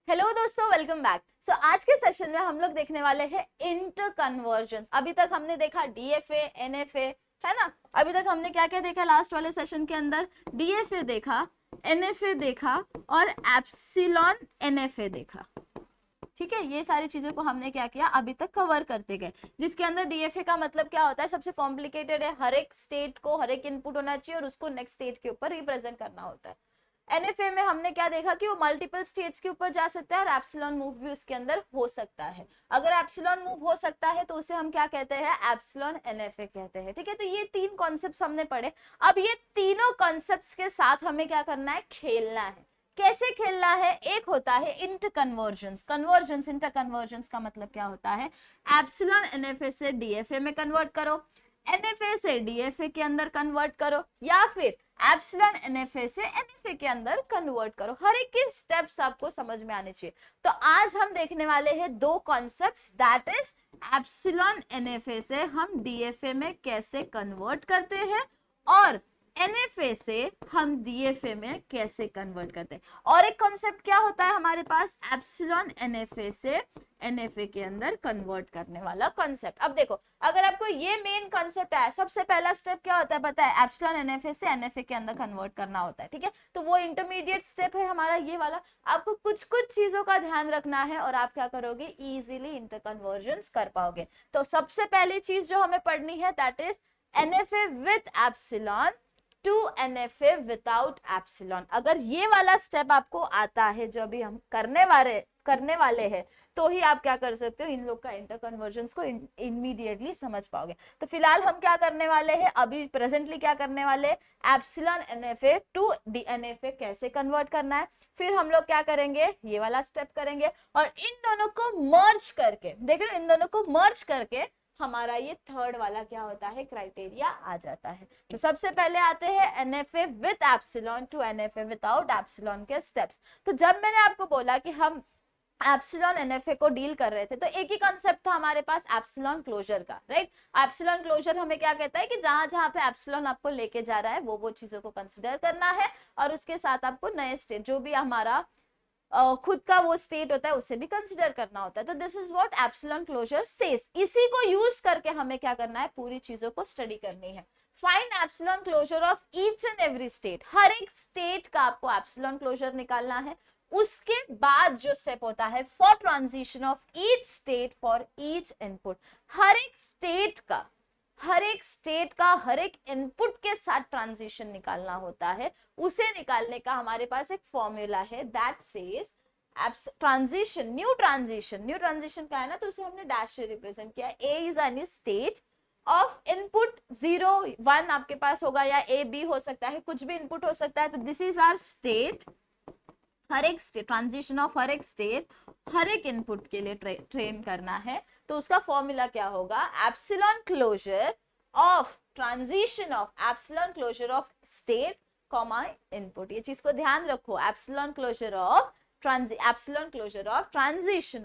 Hello दोस्तों, welcome back. आज के सेशन में हम लोग देखने वाले हैं इंटर कन्वर्जन। अभी तक हमने देखा डीएफए, एनएफए, है ना। अभी तक हमने क्या क्या देखा लास्ट वाले सेशन के अंदर? डीएफए देखा, एनएफए देखा और एप्सिलॉन एनएफए देखा। ठीक है, ये सारी चीजों को हमने क्या किया, अभी तक कवर करते गए। जिसके अंदर डीएफए का मतलब क्या होता है, सबसे कॉम्प्लिकेटेड है। हर एक स्टेट को हर एक इनपुट होना चाहिए और उसको नेक्स्ट स्टेट के ऊपर रिप्रेजेंट करना होता है। एनएफए में हमने क्या देखा कि वो मल्टीपल स्टेट्स के ऊपर जा सकता है और एप्सिलॉन मूव भी उसके अंदर हो सकता है। अगर एप्सिलॉन मूव हो सकता है तो उसे हम क्या कहते हैं, एप्सिलॉन एनएफए कहते हैं। ठीक है, तो ये तीन कॉन्सेप्ट्स हमने पढ़े। अब ये तीनों कॉन्सेप्ट्स के साथ हमें क्या करना है, खेलना है। कैसे खेलना है? एक होता है inter convergence. Convergence, inter convergence का मतलब क्या होता है, एप्सिलॉन एनएफए से डीएफए में कन्वर्ट करो, एनएफए से डीएफए के अंदर कन्वर्ट करो, या फिर एप्सिलॉन एनएफए से एनएफए के अंदर कन्वर्ट करो। हर एक के स्टेप्स आपको समझ में आने चाहिए। तो आज हम देखने वाले हैं दो concepts, that is epsilon NFA से हम डीएफए में कैसे कन्वर्ट करते हैं और एनएफए से हम डीएफए में कैसे कन्वर्ट करते हैं। और एक कॉन्सेप्ट क्या होता है हमारे पास, एप्सिलॉन एनएफए से एनएफए के अंदर कन्वर्ट करने वाला कॉन्सेप्ट। अब देखो, अगर आपको ये मेन कॉन्सेप्ट है, सबसे पहला स्टेप क्या होता है पता है, एप्सिलॉन एनएफए से एनएफए के अंदर कन्वर्ट करना होता है। ठीक है, तो वो इंटरमीडिएट स्टेप है हमारा ये वाला। आपको कुछ कुछ चीजों का ध्यान रखना है और आप क्या करोगे, इजीली इंटर कन्वर्जन कर पाओगे। तो सबसे पहली चीज जो हमें पढ़नी है that is NFA with epsilon to NFA without epsilon. अगर ये वाला स्टेप आपको आता है जो अभी हम करने वाले हैं, तो ही आप क्या कर सकते हो, इन लोग का इंटर कन्वर्जन को इमीडिएटली समझ पाओगे। तो फिलहाल हम क्या करने वाले हैं, अभी प्रेजेंटली क्या करने वाले, epsilon NFA to the NFA कैसे कन्वर्ट करना है। फिर हम लोग क्या करेंगे, ये वाला स्टेप करेंगे और इन दोनों को मर्ज करके, देख रहे हो, इन दोनों को मर्ज करके हमारा ये थर्ड वाला क्या होता है, क्राइटेरिया आ जाता है। तो सबसे पहले आते हैं NFA with epsilon to NFA without epsilon के स्टेप्स। तो जब मैंने आपको बोला कि हम एप्सिलॉन एनएफए को डील कर रहे थे, तो एक ही कॉन्सेप्ट था हमारे पास, एप्सिलॉन क्लोजर का, राइट। एप्सिलॉन क्लोजर हमें क्या कहता है कि जहां जहां पे एप्सिलॉन आपको लेके जा रहा है वो चीजों को कंसिडर करना है और उसके साथ आपको नए स्टेट जो भी हमारा खुद का वो स्टेट होता है उसे भी कंसिडर करना होता है। तो this is what epsilon closure says. इसी को यूज करके हमें क्या करना है, पूरी चीजों को स्टडी करनी है। Find epsilon closure of each and every state. हर एक स्टेट का आपको एप्सिलॉन क्लोजर निकालना है। उसके बाद जो स्टेप होता है, for transition of each state for each input. हर एक स्टेट का हर एक इनपुट के साथ ट्रांजिशन निकालना होता है। उसे निकालने का हमारे पास एक फॉर्मूला है that says transition, new transition का है ना, तो उसे हमने डैश से रिप्रेजेंट किया। A is any state of input 0 1 आपके पास होगा, या ए बी हो सकता है, कुछ भी इनपुट हो सकता है। तो दिस इज आवर स्टेट। हर एक स्टेट, ट्रांजिशन ऑफ हर एक स्टेट हर एक इनपुट के लिए ट्रेन करना है। तो उसका फॉर्मूला क्या होगा, epsilon closure of transition of epsilon closure of state comma input. ये चीज को ध्यान रखो, epsilon closure of transition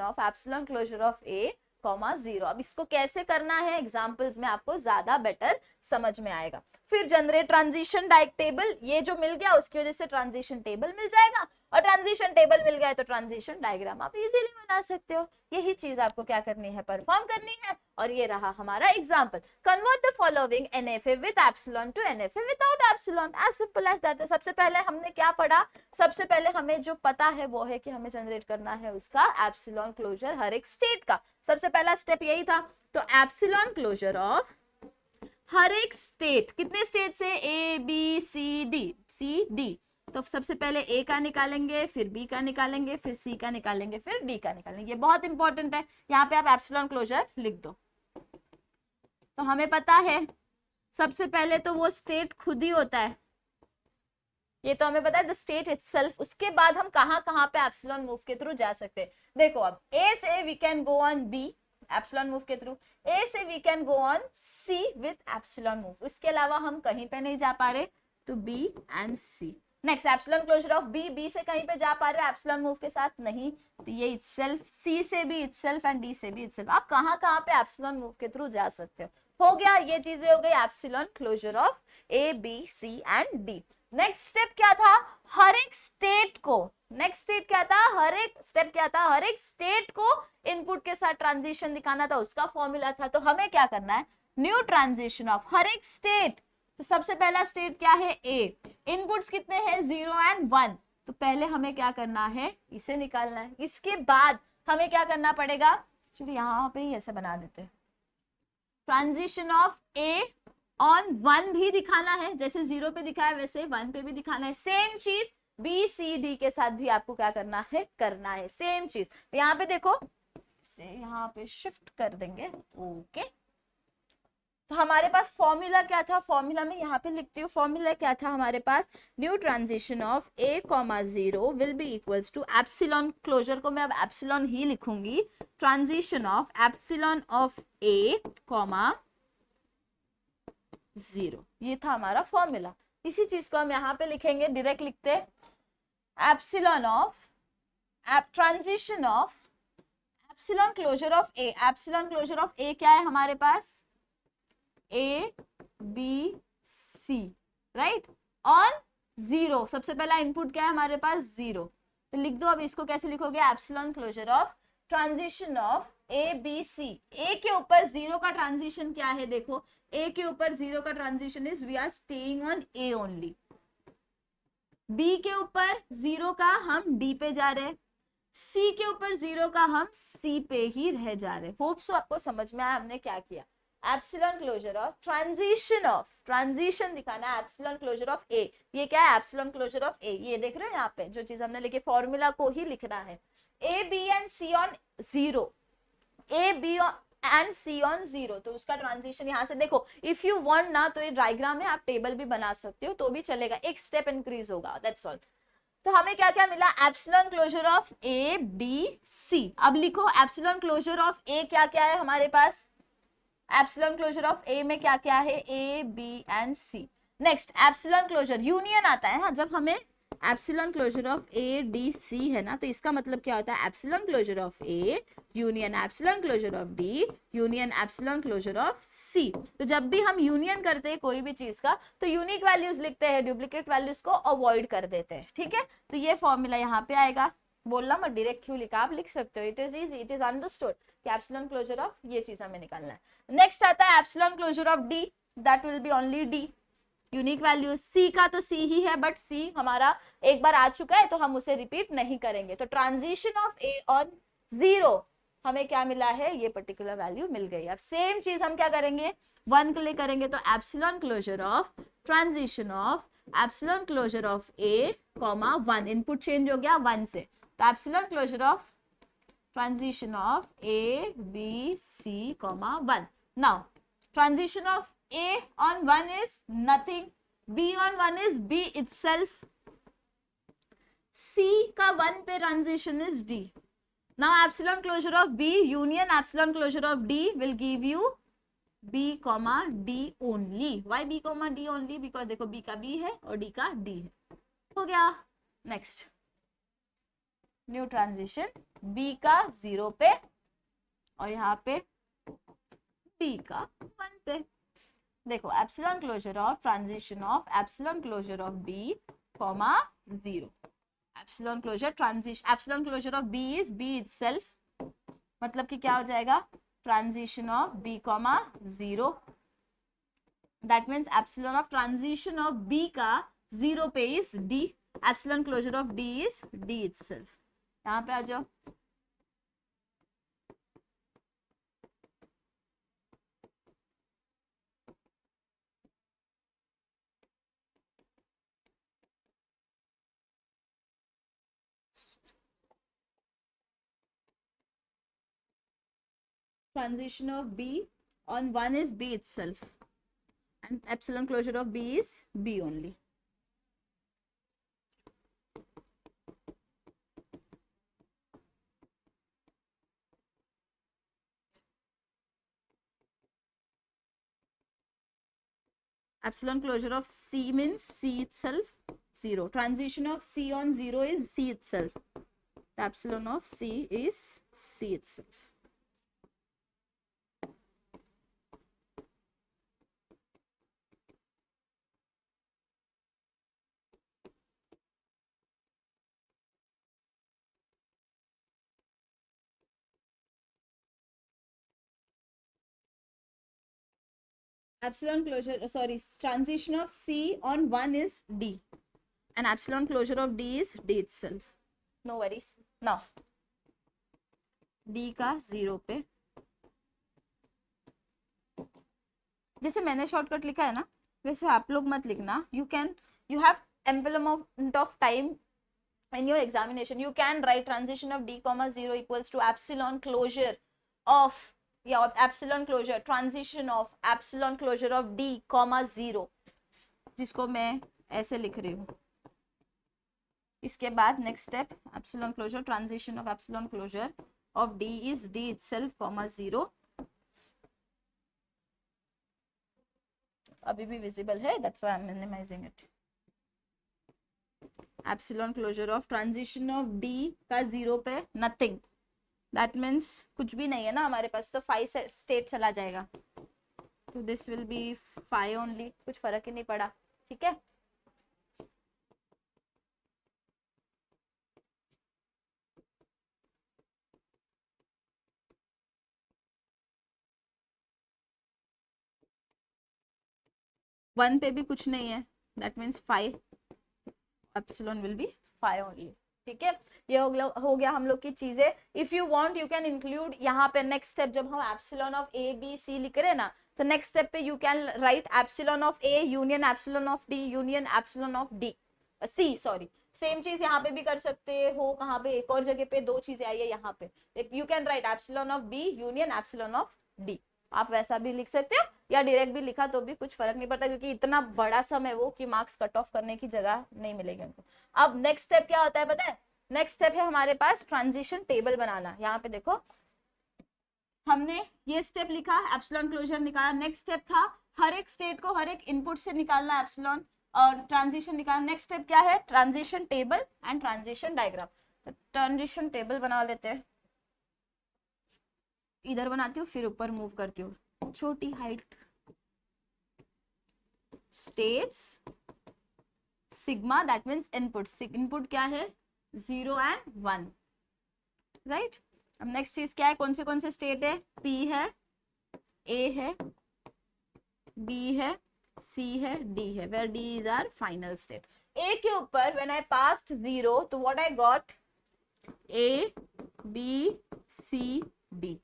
of epsilon closure of A comma 0। अब इसको कैसे करना है, एग्जांपल्स में आपको ज्यादा बेटर समझ में आएगा। फिर जनरेट ट्रांजिशन डायरेक्ट टेबल, ये जो मिल गया उसकी वजह से ट्रांजिशन टेबल मिल जाएगा, और ट्रांजिशन टेबल मिल गया तो ट्रांजिशन डायग्राम आप इजीली बना सकते हो। यही चीज आपको क्या करनी है, परफॉर्म करनी है। और ये रहा हमारा example, convert the following NFA with epsilon to NFA without epsilon, as simple as that. सबसे पहले हमने क्या पढ़ा, सबसे पहले हमें जो पता है वो है कि हमें जनरेट करना है उसका एप्सिलॉन क्लोजर हर एक स्टेट का। सबसे पहला स्टेप यही था। तो एप्सिलॉन क्लोजर ऑफ हर एक स्टेट, कितने स्टेट से, ए बी सी डी। तो सबसे पहले ए का निकालेंगे, फिर बी का निकालेंगे, फिर सी का निकालेंगे, फिर डी का निकालेंगे। ये बहुत इंपॉर्टेंट है, यहाँ पे आप एप्सिलॉन क्लोजर लिख दो। तो हमें पता है सबसे पहले तो वो स्टेट खुद ही होता है, ये तो हमें पता है, द स्टेट इटसेल्फ। उसके बाद हम कहां पे एप्सिलॉन मूव के थ्रू जा सकते हैं। देखो, अब ए से we can go on B epsilon move के थ्रू, ए से we can go on C with epsilon move. उसके अलावा हम कहीं पे नहीं जा पा रहे, तो B and C. Next, epsilon closure of B से कहीं पे जा पा रहे एप्सिलॉन मूव के साथ, नहीं, तो ये इटसेल्फ, सी से भी इटसेल्फ एंड डी से भी इटसेल्फ। आप कहां पे एप्सिलॉन मूव के थ्रू जा सकते हो गया। ये चीजें हो गई epsilon closure of A B C and D. Next step क्या था, हर एक स्टेट को नेक्स्ट स्टेट क्या था, हर एक स्टेप क्या था, हर एक स्टेट को इनपुट के साथ ट्रांजिशन दिखाना था, उसका फॉर्मूला था। तो हमें क्या करना है, न्यू ट्रांजिशन ऑफ हर एक स्टेट। तो सबसे पहला स्टेट क्या है, ए। इनपुट्स कितने हैं, 0 एंड 1। तो पहले हमें क्या करना है, इसे निकालना है। इसके बाद हमें क्या करना पड़ेगा, चलिए यहाँ पे ही ऐसे बना देते हैं, ट्रांजिशन ऑफ ए ऑन 1 भी दिखाना है, जैसे 0 पे दिखाया वैसे 1 पे भी दिखाना है। सेम चीज बी सी डी के साथ भी आपको क्या करना है सेम चीज। तो यहाँ पे देखो, इसे यहाँ पे शिफ्ट कर देंगे, ओके। तो हमारे पास फॉर्मूला क्या था, फॉर्मूला में यहाँ पे लिखती हूँ, फॉर्मूला क्या था हमारे पास, new transition of A comma 0 will be equals to epsilon, closure को मैं अब एप्सिलॉन ही लिखूंगी, transition of epsilon of A comma 0। ये था हमारा फॉर्मूला। इसी चीज को हम यहाँ पे लिखेंगे, डायरेक्ट लिखते epsilon of transition of epsilon closure of A. Epsilon closure of A क्या है हमारे पास, A B C, right, on 0। सबसे पहला इनपुट क्या है हमारे पास, 0। तो लिख दो। अब इसको कैसे लिखोगे, epsilon closure of transition of A B C. A के ऊपर 0 का ट्रांजिशन क्या है, देखो ए के ऊपर 0 का transition is we are staying on A only. B के ऊपर 0 का हम डी पे जा रहे हैं, सी के ऊपर 0 का हम सी पे ही रह जा रहे हैं। होप सो आपको समझ में आया हमने क्या किया। एप्सिलॉन क्लोजर ऑफ ट्रांजिशन दिखाना है, एप्सिलॉन क्लोजर ऑफ ए। ये क्या है, एप्सिलॉन क्लोजर ऑफ ए। ये देख रहे हो यहाँ पे जो चीज हमने लिखी, फॉर्मूला को ही लिखना है। A B and C on 0, A B and C on 0, तो उसका ट्रांजिशन यहाँ से देखो। इफ यू वांट ना तो ये डायग्राम में आप टेबल भी बना सकते हो, तो भी चलेगा, एक स्टेप इंक्रीज होगा, दैट्स ऑल। तो हमें क्या क्या मिला, epsilon closure of A B C. अब लिखो एप्सिलॉन क्लोजर ऑफ ए क्या क्या है हमारे पास, एप्सिलॉन क्लोजर ऑफ ए में क्या क्या है, A B and C. Next epsilon closure union आता है, हाँ, जब हमें epsilon closure of A D C है ना, तो इसका मतलब क्या होता है, epsilon closure of A union epsilon closure of D union epsilon closure of C. तो जब भी हम यूनियन करते हैं कोई भी चीज का, तो यूनिक वैल्यूज लिखते हैं, डुप्लीकेट वैल्यूज को अवॉइड कर देते हैं, ठीक है। तो ये फॉर्मूला यहाँ पे आएगा, बोलना मत डायरेक्ट क्यों लिखा, आप लिख सकते हो, it is easy, it is understood कि एप्सिलॉन क्लोजर ऑफ ये चीज हमें निकालना है। नेक्स्ट आता है epsilon closure of D, that will be only D, unique value. C का तो सी ही है, बट सी हमारा एक बार आ चुका है तो हम उसे रिपीट नहीं करेंगे। तो ट्रांजिशन ऑफ ए ऑन 0 हमें क्या मिला है, ये पर्टिकुलर वैल्यू मिल गई। अब सेम चीज हम क्या करेंगे, 1 के लिए करेंगे, तो epsilon closure of transition of epsilon closure of A comma 1, input change हो गया 1 से, तो epsilon closure of transition of A, B, C, comma 1. Now, transition of A on 1 is nothing. B on 1 is B itself. C का 1 पे transition is D. Now, epsilon closure of B union epsilon closure of D will give you B, comma D only. Why B, comma D only? Because देखो B का B है और D का D है. हो गया. Next. न्यू ट्रांजिशन B का 0 पे और यहाँ पे B का 1 पे. देखो epsilon closure of transition of epsilon closure of B comma 0. Epsilon closure transition epsilon closure of B is B itself, मतलब कि क्या हो जाएगा, transition of B comma 0. That means epsilon of transition of B का 0 पे is D. Epsilon closure of D is D itself. यहाँ पे आ जाओ. Transition of B on 1 is B itself and epsilon closure of B is B only. Epsilon closure of C means C itself 0. Transition of C on 0 is C itself. The epsilon of C is C itself. epsilon closure, sorry, transition of C on 1 is D, and epsilon closure of D is D itself. No worries. Now D का 0 पे, जैसे मैंने shortcut लिखा है ना वैसे आप लोग मत लिखना. You have ample amount of time in your examination. You can write transition of D comma 0 equals to epsilon closure of, yeah, epsilon closure, transition of epsilon closure of D comma 0, जिसको मैं ऐसे लिख रही हूँ. इसके बाद next step epsilon closure, transition of epsilon closure of D is D itself comma 0. अभी भी विजिबल है, that's why I'm minimizing it. epsilon closure of transition of D का 0 पे nothing, that means कुछ भी नहीं है ना हमारे पास, तो phi स्टेट चला जाएगा, तो this will be phi only, कुछ फर्क ही नहीं पड़ा. ठीक है, वन पे भी कुछ नहीं है, that means phi epsilon will be phi only. ठीक है, ये हो गया हम लोग की चीजें. If you want you can include यहाँ पे नेक्स्ट स्टेप, जब हम epsilon of A B C लिख रहे हैं ना, तो नेक्स्ट स्टेप पे you can write epsilon of A union epsilon of D union epsilon of D C, sorry. Same चीज यहाँ पे भी कर सकते हो. कहाँ पे, एक और जगह पे दो चीजें आई है यहाँ पे. You can write epsilon of B union epsilon of D. आप वैसा भी लिख सकते हो या डायरेक्ट भी लिखा तो भी कुछ फर्क नहीं पड़ता, क्योंकि इतना बड़ा सम है वो कि मार्क्स कट ऑफ करने की जगह नहीं मिलेगी उनको. अब नेक्स्ट स्टेप क्या होता है पता है? नेक्स्ट स्टेप है हमारे पास ट्रांजिशन टेबल बनाना. यहाँ पे देखो हमने ये स्टेप लिखा, एप्सिलॉन क्लोजर निकाला. नेक्स्ट स्टेप था हर एक स्टेट को हर एक इनपुट से निकालना एप्सिलॉन और ट्रांजिशन निकालना. नेक्स्ट स्टेप क्या है? Transition table and transition diagram. तो ट्रांजिशन टेबल बना लेते हैं. इधर बनाती हूँ फिर ऊपर मूव करती हूँ. छोटी height, states sigma, that means input. Input क्या है? 0 and 1, राइट. अब नेक्स्ट चीज क्या है? कौन से स्टेट है? P है, A है, B है, C है, D है, where D is our final state. A के ऊपर when I passed 0, तो what I got? A, B, C, D.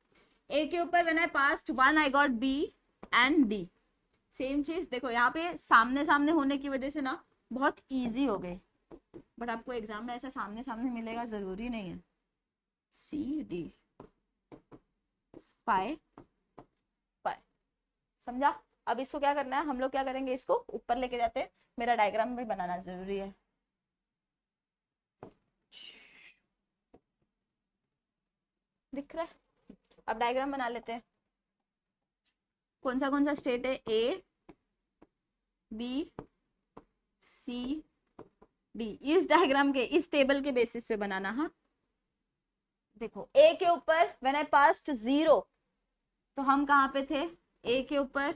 A के ऊपर when I passed 1, I got B and D. Same चीज देखो यहाँ पे सामने सामने होने की वजह से ना बहुत इजी हो गई, बट आपको एग्जाम में ऐसा सामने सामने मिलेगा जरूरी नहीं है. सी डी फाइ फाइ, समझा? अब इसको क्या करना है, हम लोग क्या करेंगे, इसको ऊपर लेके जाते हैं. मेरा डायग्राम भी बनाना जरूरी है. दिख रहा है? अब डायग्राम बना लेते हैं. कौन सा स्टेट है? A B C D. इस डायग्राम के, इस टेबल के बेसिस पे बनाना. हाँ देखो ए के ऊपर व्हेन आई पास्ड 0, तो हम कहाँ पे थे? ए के ऊपर,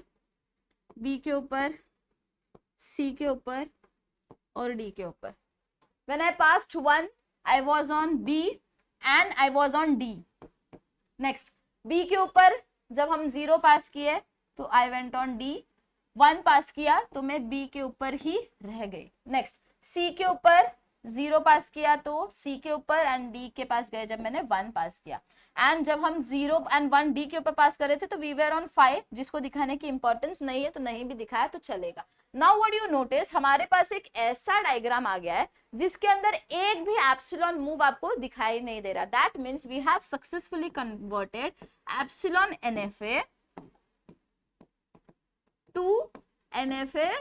बी के ऊपर, सी के ऊपर और डी के ऊपर. When I passed 1, I was on B and I was on D. Next B के ऊपर जब हम 0 पास किए तो I went on D. 1 pass किया तो मैं बी के ऊपर ही रह गई. नेक्स्ट सी के ऊपर 0 पास किया तो सी के ऊपर एंड डी के पास गए जब मैंने 1 पास किया. एंड जब हम 0 एंड 1 डी के ऊपर पास कर रहे थे तो वी वर ऑन 5, जिसको दिखाने की इंपॉर्टेंस नहीं है तो नहीं भी दिखाया तो चलेगा. नाउ व्हाट यू नोटिस, हमारे पास एक ऐसा डायग्राम आ गया है जिसके अंदर एक भी एप्सिलॉन मूव आपको दिखाई नहीं दे रहा. That means we have successfully converted epsilon NFA to NFA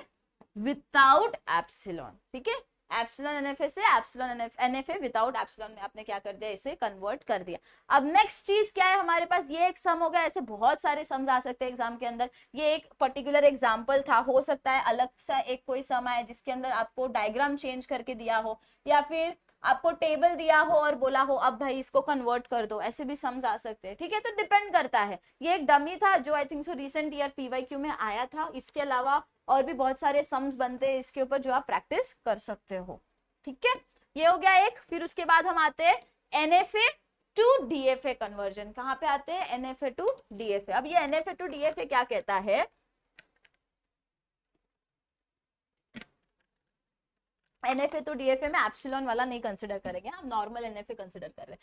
without epsilon. ठीक है, एप्सिलॉन एनएफए से एप्सिलॉन एनएफए विदाउट एप्सिलॉन में आपने क्या कर दिया, इसे कन्वर्ट कर दिया. अब नेक्स्ट चीज क्या है हमारे पास? ये एक सम हो गया. ऐसे बहुत सारे सम्स आ सकते हैं एग्जाम के अंदर. ये एक पर्टिकुलर एग्जांपल था, हो सकता है अलग सा एक कोई सम आए जिसके अंदर आपको डायग्राम चेंज करके दिया हो या फिर आपको टेबल दिया हो और बोला हो अब भाई इसको कन्वर्ट कर दो. ऐसे भी सम्स आ सकते हैं. ठीक है, तो डिपेंड करता है. ये एक डमी था जो I think so recent year PYQ में आया था. इसके अलावा और भी बहुत सारे सम्स बनते हैं इसके ऊपर जो आप प्रैक्टिस कर सकते हो. ठीक है, ये हो गया एक. फिर उसके बाद हम आते हैं एनएफए टू डीएफए कन्वर्जन. कहाँ पे आते हैं? NFA to DFA. अब ये एनएफए टू डीएफए क्या कहता है? NFA तो DFA में एप्सिलॉन वाला नहीं कंसिडर करेंगे, हम नॉर्मल NFA कंसिडर कर रहे हैं।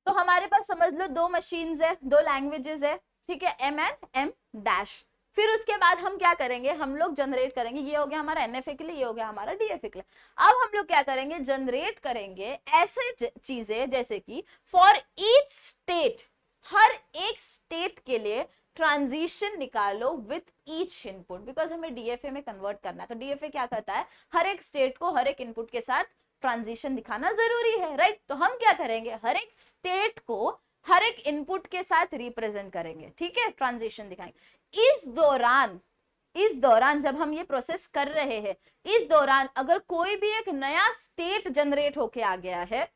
तो हमारे पास समझ लो दो मशीन्स है, दो लैंग्वेजेस है, ठीक है, M एंड M डैश। फिर उसके बाद हम क्या करेंगे, हम लोग जनरेट करेंगे, ये हो गया हमारा NFA के लिए, ये हो गया हमारा DFA के लिए। अब हम लोग क्या करेंगे, जनरेट करेंगे ऐसे चीजें जैसे कि फॉर ईच स्टेट, हर एक स्टेट के लिए ट्रांजिशन निकालो विथ ईच इनपुट, बिकॉज हमें DFA में कन्वर्ट करना है। तो DFA क्या करता है, हर एक स्टेट को हर एक इनपुट के साथ ट्रांजिशन दिखाना जरूरी है, राइट। तो हम क्या करेंगे, हर एक स्टेट को हर एक इनपुट के साथ रिप्रेजेंट करेंगे, ठीक है, ट्रांजिशन दिखाएंगे। इस दौरान जब हम ये प्रोसेस कर रहे हैं, इस दौरान अगर कोई भी एक नया स्टेट जनरेट होके आ गया है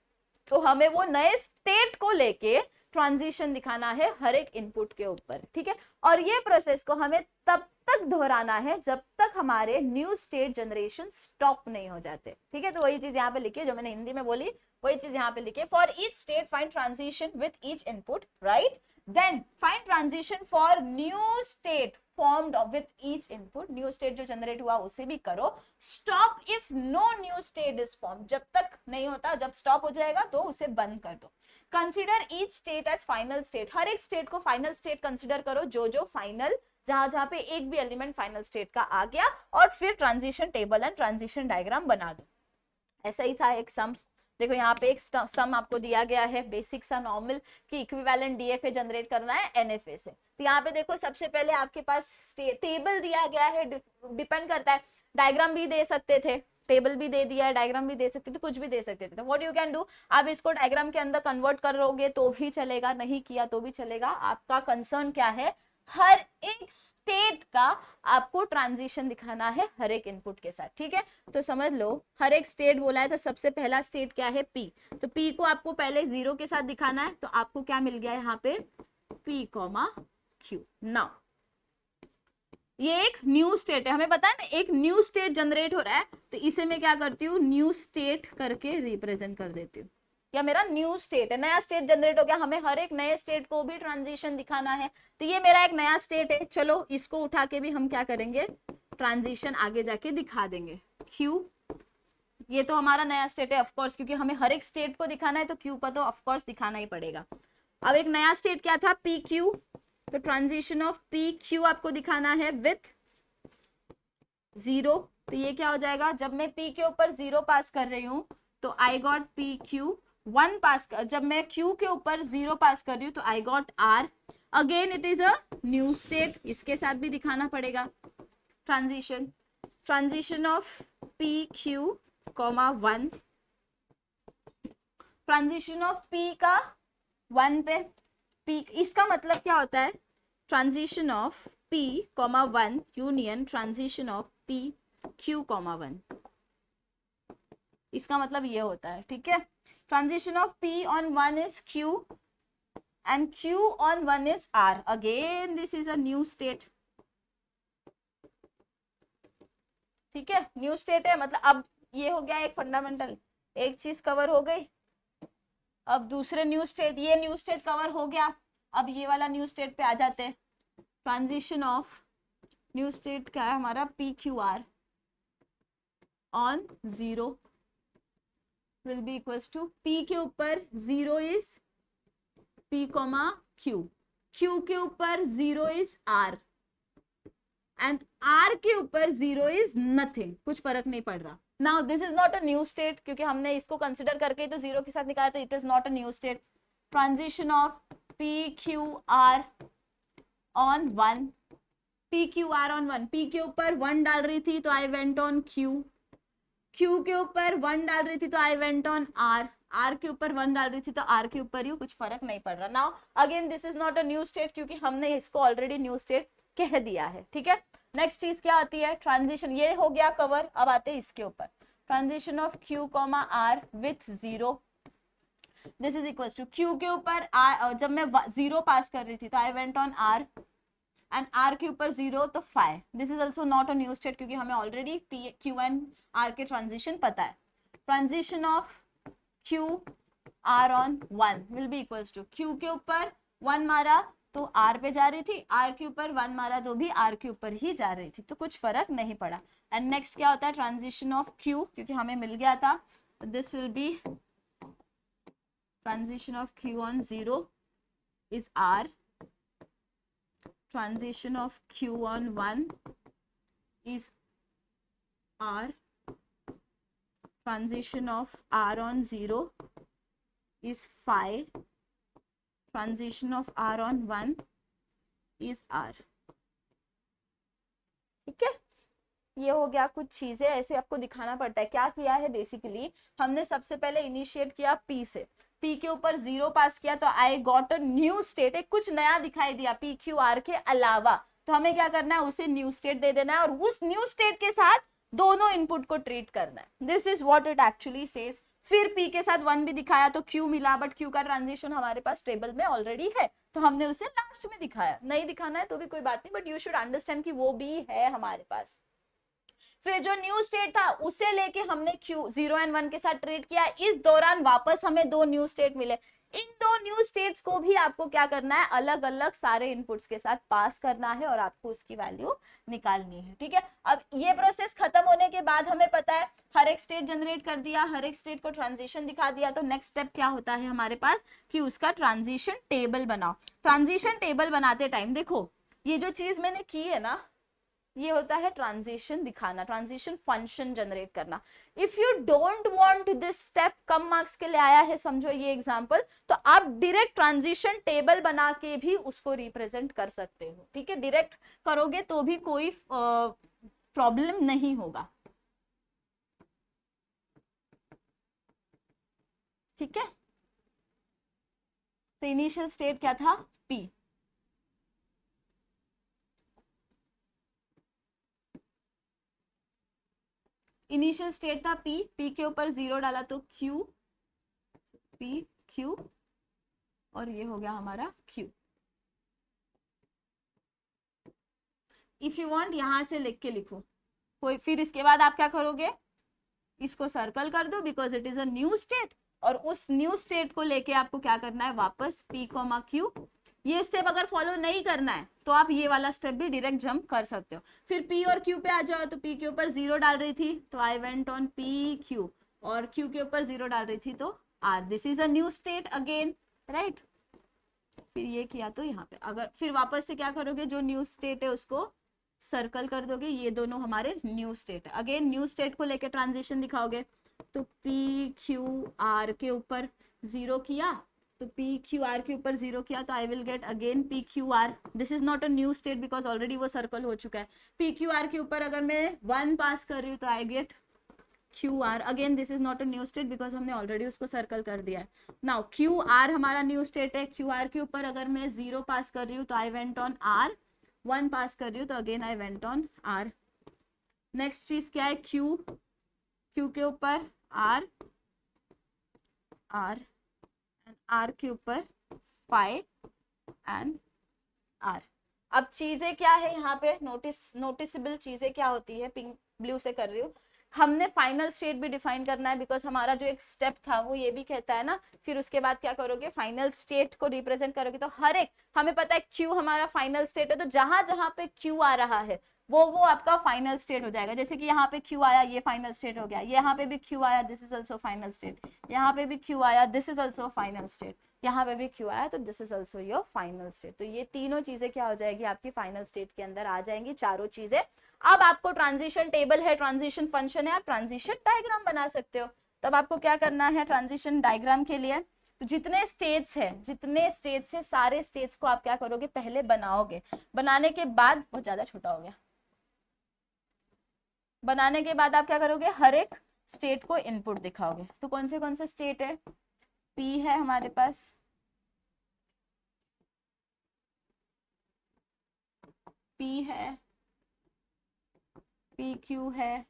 तो हमें वो नए स्टेट को लेके ट्रांजिशन दिखाना है हर एक इनपुट के ऊपर, ठीक है। और ये प्रोसेस को हमें तब तक दोहराना है जब तक हमारे न्यू स्टेट जनरेशन स्टॉप नहीं हो जाते, ठीक है। तो वही चीज यहाँ पे लिखी है जो मैंने हिंदी में बोली, वही चीज यहाँ पे लिखी है। For each state find transition with each input, right. Then find transition for new state formed with each input, new state जो जनरेट हुआ उसे भी करो। Stop if no new state is form, जब तक नहीं होता, जब स्टॉप हो जाएगा तो उसे बंद कर दो। Consider each state as final state, हर एक स्टेट को फाइनल स्टेट कंसिडर करो, जो फाइनल, जहां पे एक भी एलिमेंट फाइनल स्टेट का आ गया, और फिर transition table and transition diagram बना दो। ऐसा ही था एक सम, देखो यहाँ पे एक सम आपको दिया गया है बेसिक सा नॉर्मल कि इक्विवेलेंट DFA जनरेट करना है NFA से। तो यहाँ पे देखो सबसे पहले आपके पास टेबल दिया गया है, डिपेंड करता है, डायग्राम भी दे सकते थे, टेबल भी दे दिया है, डायग्राम भी दे सकते थे, कुछ भी दे सकते थे। तो व्हाट यू कैन डू, आप इसको डायग्राम के अंदर कन्वर्ट करोगे तो भी चलेगा, नहीं किया तो भी चलेगा। आपका कंसर्न क्या है, हर एक स्टेट का आपको ट्रांजिशन दिखाना है हर एक इनपुट के साथ, ठीक है। तो समझ लो हर एक स्टेट बोला है, तो सबसे पहला स्टेट क्या है, P। तो P को आपको पहले 0 के साथ दिखाना है, तो आपको क्या मिल गया यहाँ पे, P, Q। नाउ ये एक न्यू स्टेट है, हमें पता है ना एक न्यू स्टेट जनरेट हो रहा है, तो इसे मैं क्या करती हूँ, न्यू स्टेट करके रिप्रेजेंट कर देती हूँ। या मेरा न्यू स्टेट है, नया स्टेट जनरेट हो गया, हमें हर एक नए स्टेट को भी ट्रांजिशन दिखाना है, तो ये मेरा एक नया स्टेट है। चलो इसको उठा के भी हम क्या करेंगे, ट्रांजिशन आगे जाके दिखा देंगे। Q, ये तो हमारा नया स्टेट है ऑफकोर्स, क्योंकि हमें हर एक स्टेट को दिखाना है तो Q पर तो ऑफकोर्स दिखाना ही पड़ेगा। अब एक नया स्टेट क्या था, PQ, तो ट्रांजिशन ऑफ PQ आपको दिखाना है विथ 0। तो ये क्या हो जाएगा, जब मैं P के ऊपर 0 पास कर रही हूँ तो आई गॉट PQ, 1 पास कर, जब मैं Q के ऊपर 0 पास कर रही हूँ तो I got R। Again it is a new state, इसके साथ भी दिखाना पड़ेगा transition of PQ, 1, transition of P का 1 पे, P, इसका मतलब क्या होता है, transition of P, 1 union transition of PQ, 1, इसका मतलब ये होता है, ठीक है। Transition of P on 1 is Q and Q on 1 is R. Again this is a new state, ठीक है, न्यू स्टेट है, मतलब अब ये हो गया एक फंडामेंटल, एक चीज कवर हो गई। अब दूसरे न्यू स्टेट, ये न्यू स्टेट कवर हो गया, अब ये वाला न्यू स्टेट पे आ जाते हैं। ट्रांजिशन ऑफ न्यू स्टेट क्या है हमारा, PQR on 0 will be equals to P के ऊपर 0 is P, Q, Q के ऊपर 0 is R and R के ऊपर 0 is nothing, कुछ फर्क नहीं पड़ रहा। Now this is not a new state, क्योंकि हमने इसको कंसिडर करके ही तो 0 के साथ निकाला, तो it is not a new state। Transition of PQR on 1, PQR on 1, P के ऊपर 1 डाल रही थी तो I went on Q, Q के ऊपर 1 डाल रही थी तो I went on R, R के ऊपर 1 डाल रही थी तो R के ऊपर ही, कुछ फर्क नहीं पड़ रहा। Now again this is not a new state, क्योंकि हमने इसको ऑलरेडी न्यू स्टेट कह दिया है, ठीक है। नेक्स्ट चीज क्या आती है, ट्रांजिशन, ये हो गया कवर। अब आते हैं इसके ऊपर, transition of Q, R with 0, this is equal to Q के ऊपर जब मैं 0 पास कर रही थी तो I went on R and R के ऊपर 0 तो 5, this is also not a new state, क्योंकि हमें ऑलरेडी Q एंड R के ट्रांजिशन पता है। Transition of Q R on 1 will be equals to Q के ऊपर 1 मारा तो आर पे जा रही थी, आर के ऊपर 1 मारा तो भी आर के ऊपर ही जा रही थी, तो कुछ फर्क नहीं पड़ा। एंड नेक्स्ट क्या होता है, ट्रांजिशन ऑफ क्यू, क्योंकि हमें मिल गया था, this will be transition of Q on 0 is R, transition of q on 1 is r, transition of r on 0 is phi, transition of r on 1 is r। ठीक है, ये हो गया कुछ चीजें, ऐसे आपको दिखाना पड़ता है। क्या किया है बेसिकली, हमने सबसे पहले इनिशिएट किया p से, p के ऊपर 0 पास किया तो I got a new state, एक कुछ नया दिखाई दिया p q r के अलावा, तो हमें क्या करना है, उसे न्यू स्टेट दे देना है और उस न्यू स्टेट के साथ दोनों इनपुट को ट्रीट करना है। This is what it actually says. फिर p के साथ 1 भी दिखाया तो q मिला, बट q का ट्रांजिशन हमारे पास टेबल में ऑलरेडी है, तो हमने उसे लास्ट में दिखाया। नहीं दिखाना है तो भी कोई बात नहीं, बट यू शुड अंडरस्टैंड कि वो भी है हमारे पास। फिर जो न्यू स्टेट था उसे लेके हमने Q 0 एंड 1 के साथ ट्रीट किया, इस दौरान वापस हमें दो न्यू स्टेट मिले। इन दो न्यू स्टेट्स को भी आपको क्या करना है, अलग अलग सारे इनपुट्स के साथ पास करना है और आपको उसकी वैल्यू निकालनी है। ठीक है, अब ये प्रोसेस खत्म होने के बाद हमें पता है हर एक स्टेट जनरेट कर दिया, हर एक स्टेट को ट्रांजिशन दिखा दिया, तो नेक्स्ट स्टेप क्या होता है हमारे पास कि उसका ट्रांजिशन टेबल बनाओ। ट्रांजिशन टेबल बनाते टाइम देखो, ये जो चीज मैंने की है ना, ये होता है ट्रांजिशन दिखाना, ट्रांजिशन फंक्शन जनरेट करना। If you don't want this step, come marks के लिए आया है समझो ये एग्जांपल, तो आप डायरेक्ट ट्रांजिशन टेबल बना के भी उसको रिप्रेजेंट कर सकते हो। ठीक है, डायरेक्ट करोगे तो भी कोई प्रॉब्लम नहीं होगा। ठीक है, तो इनिशियल स्टेट क्या था, पी। इनिशियल स्टेट था p, p के ऊपर 0 डाला तो q, p q, और ये हो गया हमारा q। इफ यू वांट यहां से लिख के लिखो कोई, फिर इसके बाद आप क्या करोगे, इसको सर्कल कर दो because it is a new state, और उस न्यू स्टेट को लेके आपको क्या करना है, वापस p, q। ये स्टेप अगर फॉलो नहीं करना है तो आप ये वाला स्टेप भी डायरेक्ट जंप कर सकते हो। फिर p और q पे आ जाओ, तो p के ऊपर 0 डाल रही थी तो I went on p q, और q के ऊपर 0 डाल रही थी तो r, this is a new state again, right. फिर ये किया तो यहाँ पे अगर फिर वापस से क्या करोगे, जो न्यू स्टेट है उसको सर्कल कर दोगे, ये दोनों हमारे न्यू स्टेट है। अगेन न्यू स्टेट को लेके ट्रांजिशन दिखाओगे, तो p q r के ऊपर 0 किया, तो p q r के ऊपर 0 किया, तो I will get again p q r। This is not a new state because already वो सर्कल हो चुका है। p q r के ऊपर अगर मैं 1 पास कर रही हूँ तो I get q r, again this is not a new state because हमने ऑलरेडी उसको सर्कल कर दिया है। नाउ q r हमारा न्यू स्टेट है, q r के ऊपर अगर मैं 0 पास कर रही हूँ तो आई वेंट ऑन r, 1 पास कर रही हूँ तो again I went on r। Next चीज क्या है, q, q के ऊपर r, r एंड r के ऊपर phi एंड r। अब चीजें क्या है यहाँ पे, नोटिसेबल चीजें क्या होती है, पिंक ब्लू से कर रही हूँ। हमने फाइनल स्टेट भी डिफाइन करना है बिकॉज हमारा जो एक स्टेप था वो ये भी कहता है ना, फिर उसके बाद क्या करोगे, फाइनल स्टेट को रिप्रेजेंट करोगे। तो हर एक हमें पता है क्यू हमारा फाइनल स्टेट है, तो जहां जहां पे क्यू आ रहा है वो आपका फाइनल स्टेट हो जाएगा। जैसे कि यहाँ पे क्यू आया, ये फाइनल स्टेट हो गया, यहाँ पे भी क्यू आया, this is also final state, यहाँ पे भी क्यू आया, this is also final state, यहाँ पे भी क्यू आया तो this is also your final state. तो ये तीनों चीजें क्या हो जाएगी, आपकी फाइनल स्टेट के अंदर आ जाएंगी, चारों चीजें। अब आपको ट्रांजिशन टेबल है, ट्रांजिशन फंक्शन है, आप ट्रांजिशन डायग्राम बना सकते हो। तब आपको क्या करना है, ट्रांजिशन डायग्राम के लिए तो जितने स्टेट्स है सारे स्टेट्स को आप क्या करोगे, पहले बनाओगे। बनाने के बाद, बहुत ज्यादा छोटा हो गया, बनाने के बाद आप क्या करोगे, हर एक स्टेट को इनपुट दिखाओगे। तो कौन से स्टेट है, P है हमारे पास, P है, PQ है।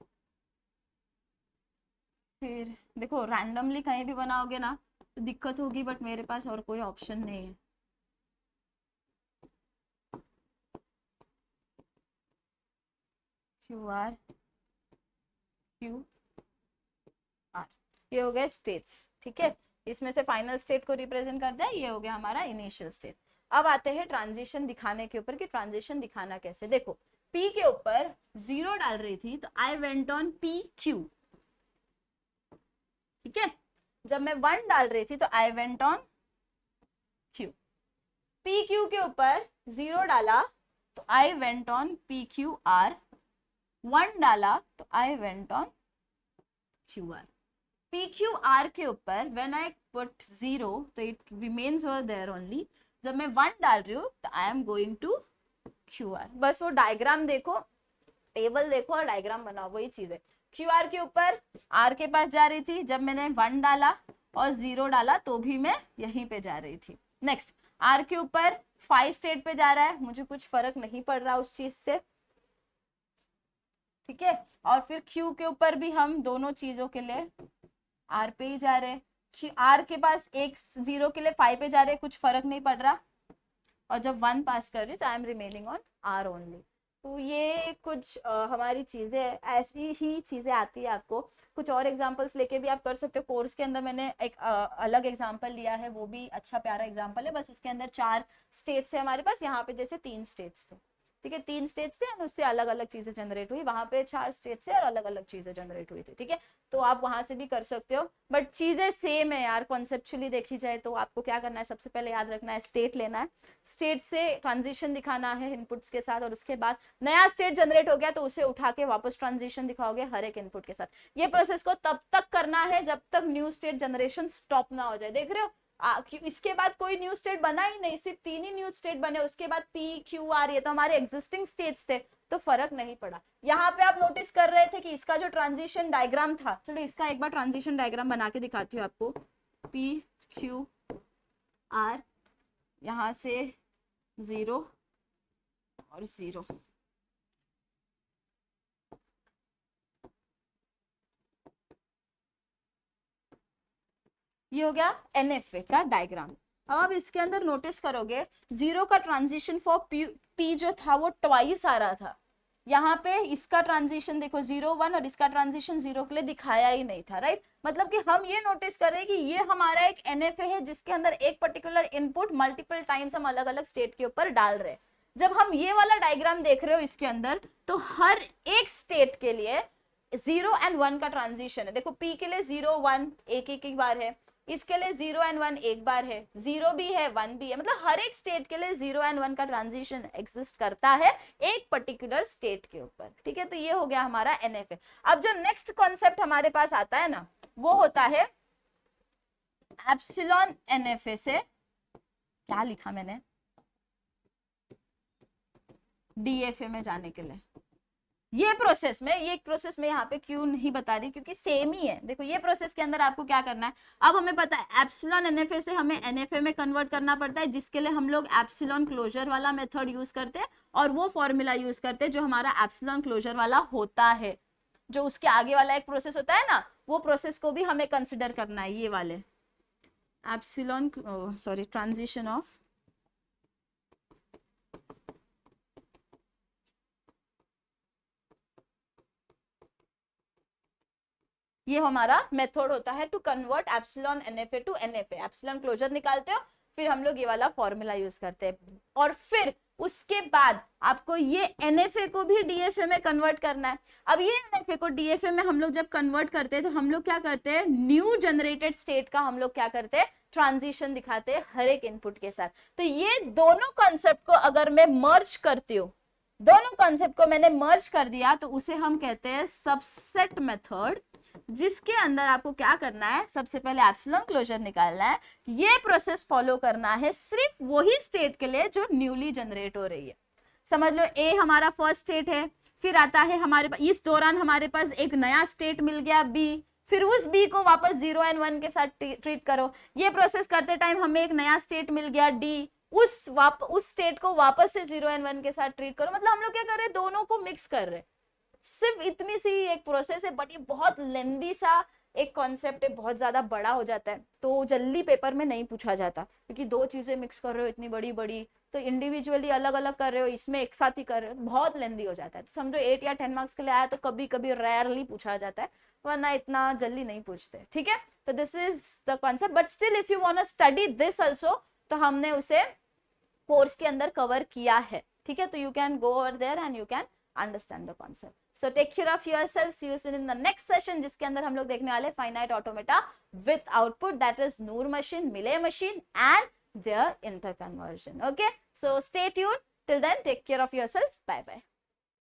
फिर देखो रैंडमली कहीं भी बनाओगे ना तो दिक्कत होगी, बट मेरे पास और कोई ऑप्शन नहीं है। QR QR, ये हो गए स्टेट्स। ठीक है, इसमें से फाइनल स्टेट को रिप्रेजेंट करता है, ये हो गया हमारा इनिशियल स्टेट। अब आते हैं ट्रांजिशन दिखाने के ऊपर कि ट्रांजिशन दिखाना कैसे। देखो P के ऊपर 0 डाल रही थी तो आई वेंट ऑन PQ, ठीक है। जब मैं 1 डाल रही थी तो I went on Q। PQ के ऊपर 0 डाला तो आई वेंट ऑन PQR, 1 डाला तो I went on QR। PQR के ऊपर व्हेन आई पुट 0 तो it remains over there only. जब मैं 1 डाल रही हूँ तो I am going to QR। बस वो डायग्राम देखो, टेबल देखो और डायग्राम बनाओ, वही चीज है। QR के ऊपर R के पास जा रही थी, जब मैंने 1 डाला और 0 डाला तो भी मैं यहीं पे जा रही थी। नेक्स्ट R के ऊपर 5 स्टेट पे जा रहा है, मुझे कुछ फर्क नहीं पड़ रहा उस चीज से, ठीक है। और फिर Q के ऊपर भी हम दोनों चीजों के लिए R पे ही जा रहे हैं। R के पास एक 0 के लिए 5 पे जा रहे हैं, कुछ फर्क नहीं पड़ रहा। और जब 1 पास कर रही तो I M remaining on R only. तो ये कुछ हमारी चीजें, ऐसी ही चीजें आती है आपको। कुछ और एग्जांपल्स लेके भी आप कर सकते हो। कोर्स के अंदर मैंने एक अलग एग्जांपल लिया है, वो भी अच्छा प्यारा एग्जांपल है। बस उसके अंदर 4 स्टेट्स है हमारे पास, यहाँ पे जैसे 3 स्टेट्स थे, ठीक है। 3 स्टेट्स थे और उससे अलग अलग चीजें जनरेट हुई, वहां पे 4 स्टेट्स से और अलग अलग चीजें जनरेट हुई थी, ठीक है। तो आप वहां से भी कर सकते हो, बट चीजें सेम है यार। कॉन्सेप्चुअली देखी जाए तो आपको क्या करना है, सबसे पहले याद रखना है स्टेट लेना है, स्टेट से ट्रांजिशन दिखाना है इनपुट्स के साथ, और उसके बाद नया स्टेट जनरेट हो गया तो उसे उठा के वापस ट्रांजिशन दिखाओगे हर एक इनपुट के साथ। ये प्रोसेस को तब तक करना है जब तक न्यू स्टेट जनरेशन स्टॉप ना हो जाए। देख रहे हो इसके बाद कोई न्यू स्टेट बना ही नहीं, सिर्फ 3 ही न्यू स्टेट बने। उसके बाद PQR ये तो हमारे एग्जिस्टिंग स्टेट्स थे, तो फर्क नहीं पड़ा। यहाँ पे आप नोटिस कर रहे थे कि इसका जो ट्रांजिशन डायग्राम था, चलो इसका एक बार ट्रांजिशन डायग्राम बना के दिखाती हूँ आपको। PQR, यहाँ से 0 और 0, ये हो गया NFA का डायग्राम। अब आप इसके अंदर नोटिस करोगे 0 का ट्रांजिशन फॉर P जो था वो ट्वाइस आ रहा था। यहाँ पे इसका ट्रांजिशन देखो 0 1 और इसका ट्रांजिशन 0 के लिए दिखाया ही नहीं था, राइट। मतलब कि हम ये नोटिस कर रहे हैं कि ये हमारा एक NFA है जिसके अंदर एक पर्टिकुलर इनपुट मल्टीपल टाइम्स हम अलग अलग स्टेट के ऊपर डाल रहे हैं। जब हम ये वाला डायग्राम देख रहे हो इसके अंदर, तो हर एक स्टेट के लिए 0 and 1 का ट्रांजिशन है। देखो P के लिए 0 1 एक बार है, इसके लिए 0 and 1 एक बार है, 0 भी है 1 भी है, मतलब हर एक स्टेट के लिए 0 and 1 का ट्रांजिशन एग्जिस्ट करता है एक पर्टिकुलर स्टेट के ऊपर, ठीक है। तो ये हो गया हमारा NFA। अब जो नेक्स्ट कॉन्सेप्ट हमारे पास आता है ना, वो होता है एप्सिलॉन NFA से, क्या लिखा मैंने, DFA में जाने के लिए। ये प्रोसेस में यहाँ पे क्यों नहीं बता रही, क्योंकि सेम ही है। देखो ये प्रोसेस के अंदर आपको क्या करना है, अब हमें पता है एप्सिलॉन NFA से हमें NFA में कन्वर्ट करना पड़ता है, जिसके लिए हम लोग एप्सिलॉन क्लोजर वाला मेथड यूज करते हैं और वो फॉर्मूला यूज करते हैं जो हमारा एप्सिलॉन क्लोजर वाला होता है। जो उसके आगे वाला एक प्रोसेस होता है ना, वो प्रोसेस को भी हमें कंसिडर करना है। ये वाले एप्सिलॉन ट्रांजिशन ऑफ ये हमारा मेथड होता है to convert epsilon NFA to NFA। Epsilon closure निकालते हो, फिर हम लोग ये वाला फॉर्मूला यूज करते हैं, और फिर उसके बाद आपको ये NFA को भी DFA में कन्वर्ट करना है। अब ये NFA को DFA में हम लोग जब कन्वर्ट करते हैं तो हम लोग क्या करते हैं, न्यू जनरेटेड स्टेट का हम लोग क्या करते हैं, ट्रांजिशन दिखाते हैं हर एक इनपुट के साथ। तो ये दोनों कॉन्सेप्ट को अगर मैं मर्ज करती हूँ, दोनों कॉन्सेप्ट को मैंने मर्ज कर दिया, तो उसे हम कहते हैं सबसेट मेथड, जिसके अंदर आपको क्या करना है, सबसे पहले एप्सिलॉन क्लोजर निकालना है। ये प्रोसेस फॉलो करना है सिर्फ वही स्टेट के लिए जो न्यूली जनरेट हो रही है। समझ लो A हमारा फर्स्ट स्टेट है, फिर आता है हमारे पास, इस दौरान हमारे पास एक नया स्टेट मिल गया B, फिर उस B को वापस 0 and 1 के साथ ट्रीट करो। ये प्रोसेस करते टाइम हमें एक नया स्टेट मिल गया D, उस स्टेट को वापस से 0 and 1 के साथ ट्रीट करो। मतलब हम लोग क्या कर रहे हैं, दोनों को मिक्स कर रहे हैं। सिर्फ इतनी सी एक प्रोसेस है, बट ये बहुत लेंदी सा एक कॉन्सेप्ट है, बहुत ज्यादा बड़ा हो जाता है, तो जल्दी पेपर में नहीं पूछा जाता, क्योंकि दो चीजें मिक्स कर रहे हो इतनी बड़ी बड़ी, तो इंडिविजुअली अलग अलग कर रहे हो, इसमें एक साथ ही कर रहे हो, बहुत लेंदी हो जाता है। तो समझो 8 या 10 मार्क्स के लिए आया तो कभी कभी रेयरली पूछा जाता है, वरना इतना जल्दी नहीं पूछते, ठीक है। तो this is the concept, but still if you want to study this also, तो हमने उसे कोर्स के अंदर कवर किया है, ठीक है, तो you can go over there and you can understand the concept. So take care of yourself, see you soon in the next session, जिसके अंदर हम लोग देखने वाले finite automata with output, that is Moore machine, Mealy machine and their interconversion. Okay, so stay tuned. Till then, take care of yourself. Bye bye.